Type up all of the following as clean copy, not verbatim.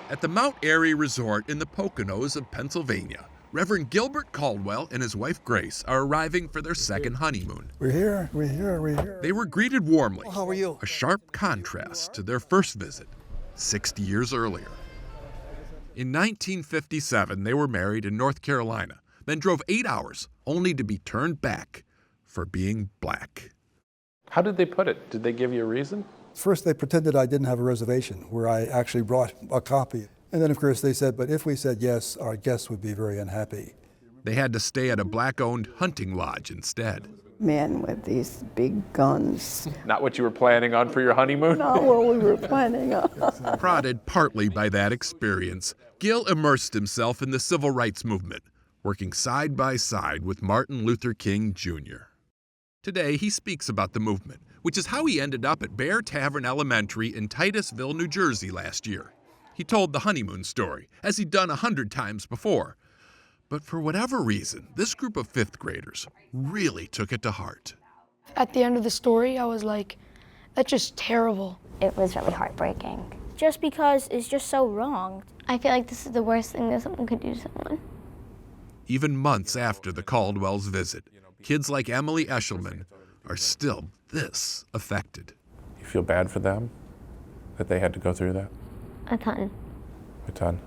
At the Mount Airy Resort in the Poconos of Pennsylvania, Reverend Gilbert Caldwell and his wife Grace are arriving for their second honeymoon. We're here. They were greeted warmly. Oh, how are you? A sharp contrast to their first visit, 60 years earlier. In 1957, they were married in North Carolina, then drove 8 hours, only to be turned back for being black. How did they put it? Did they give you a reason? First, they pretended I didn't have a reservation, where I actually brought a copy. And then, of course, they said, but if we said yes, our guests would be very unhappy. They had to stay at a black-owned hunting lodge instead. Men with these big guns. Not what you were planning on for your honeymoon? Not what we were planning on. Prodded partly by that experience, Gil immersed himself in the civil rights movement, working side by side with Martin Luther King Jr. Today, he speaks about the movement, which is how he ended up at Bear Tavern Elementary in Titusville, New Jersey last year. He told the honeymoon story, as he'd done 100 times before. But for whatever reason, this group of fifth graders really took it to heart. At the end of the story, I was like, that's just terrible. It was really heartbreaking. Just because it's just so wrong. I feel like this is the worst thing that someone could do to someone. Even months after the Caldwells' visit, kids like Emily Eshelman are still this affected. You feel bad for them that they had to go through that? A ton. A ton.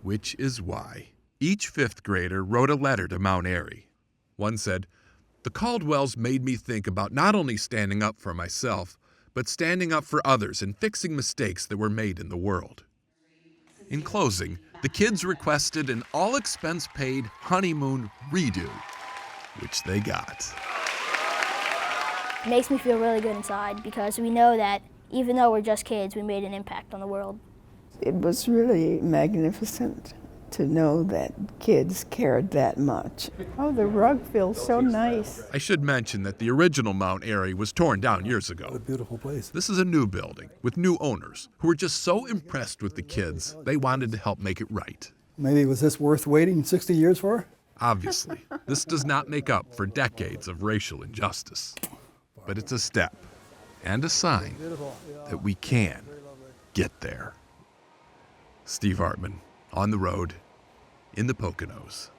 Which is why each fifth grader wrote a letter to Mount Airy. One said, "The Caldwells made me think about not only standing up for myself, but standing up for others and fixing mistakes that were made in the world." In closing, the kids requested an all-expense-paid honeymoon redo, which they got. It makes me feel really good inside because we know that even though we're just kids, we made an impact on the world. It was really magnificent to know that kids cared that much. Oh, the rug feels so nice. I should mention that the original Mount Airy was torn down years ago. What a beautiful place. This is a new building with new owners who were just so impressed with the kids, they wanted to help make it right. Maybe was this worth waiting 60 years for? Obviously, this does not make up for decades of racial injustice, but it's a step and a sign that we can get there. Steve Hartman, on the road, in the Poconos.